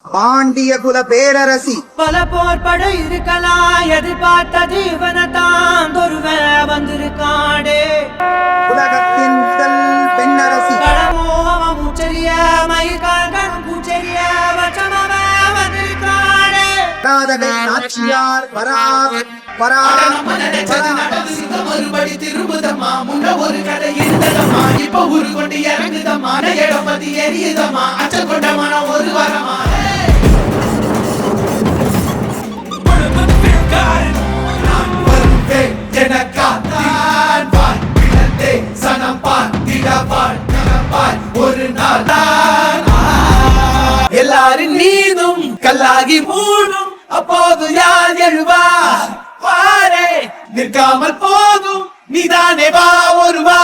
பாண்டிய குல பேரரசி பல போர் படை இருக்கலாம், எதிர்பார்த்த ஜீவனத்தான் ஒருவன் வந்திருக்காடே. உலகத்தின் முதல் பெண்ணரசி கடமோவம் உச்சரிய மயிர்கால்கள் பூச்சரிய வச்சமவ வந்திருக்காடே. ராதகை நாச்சியார் மறுபடி திரும்புதம்மா, முன்ன ஒரு கதை இருந்ததம்மா, இப்ப ஊரு கொண்டு இறங்குதம்மா, இடப்பதி எரியுதம்மா, அச்சல் கொண்ட மனம் ஒரு வாரமா. ஒரு நாள் எல்லாரின் மீதும் கல்லாகி மூடும், அப்போது யார் எழுவா வாரே, நிற்காமல் போதும் நீதானே வா ஒரு வா.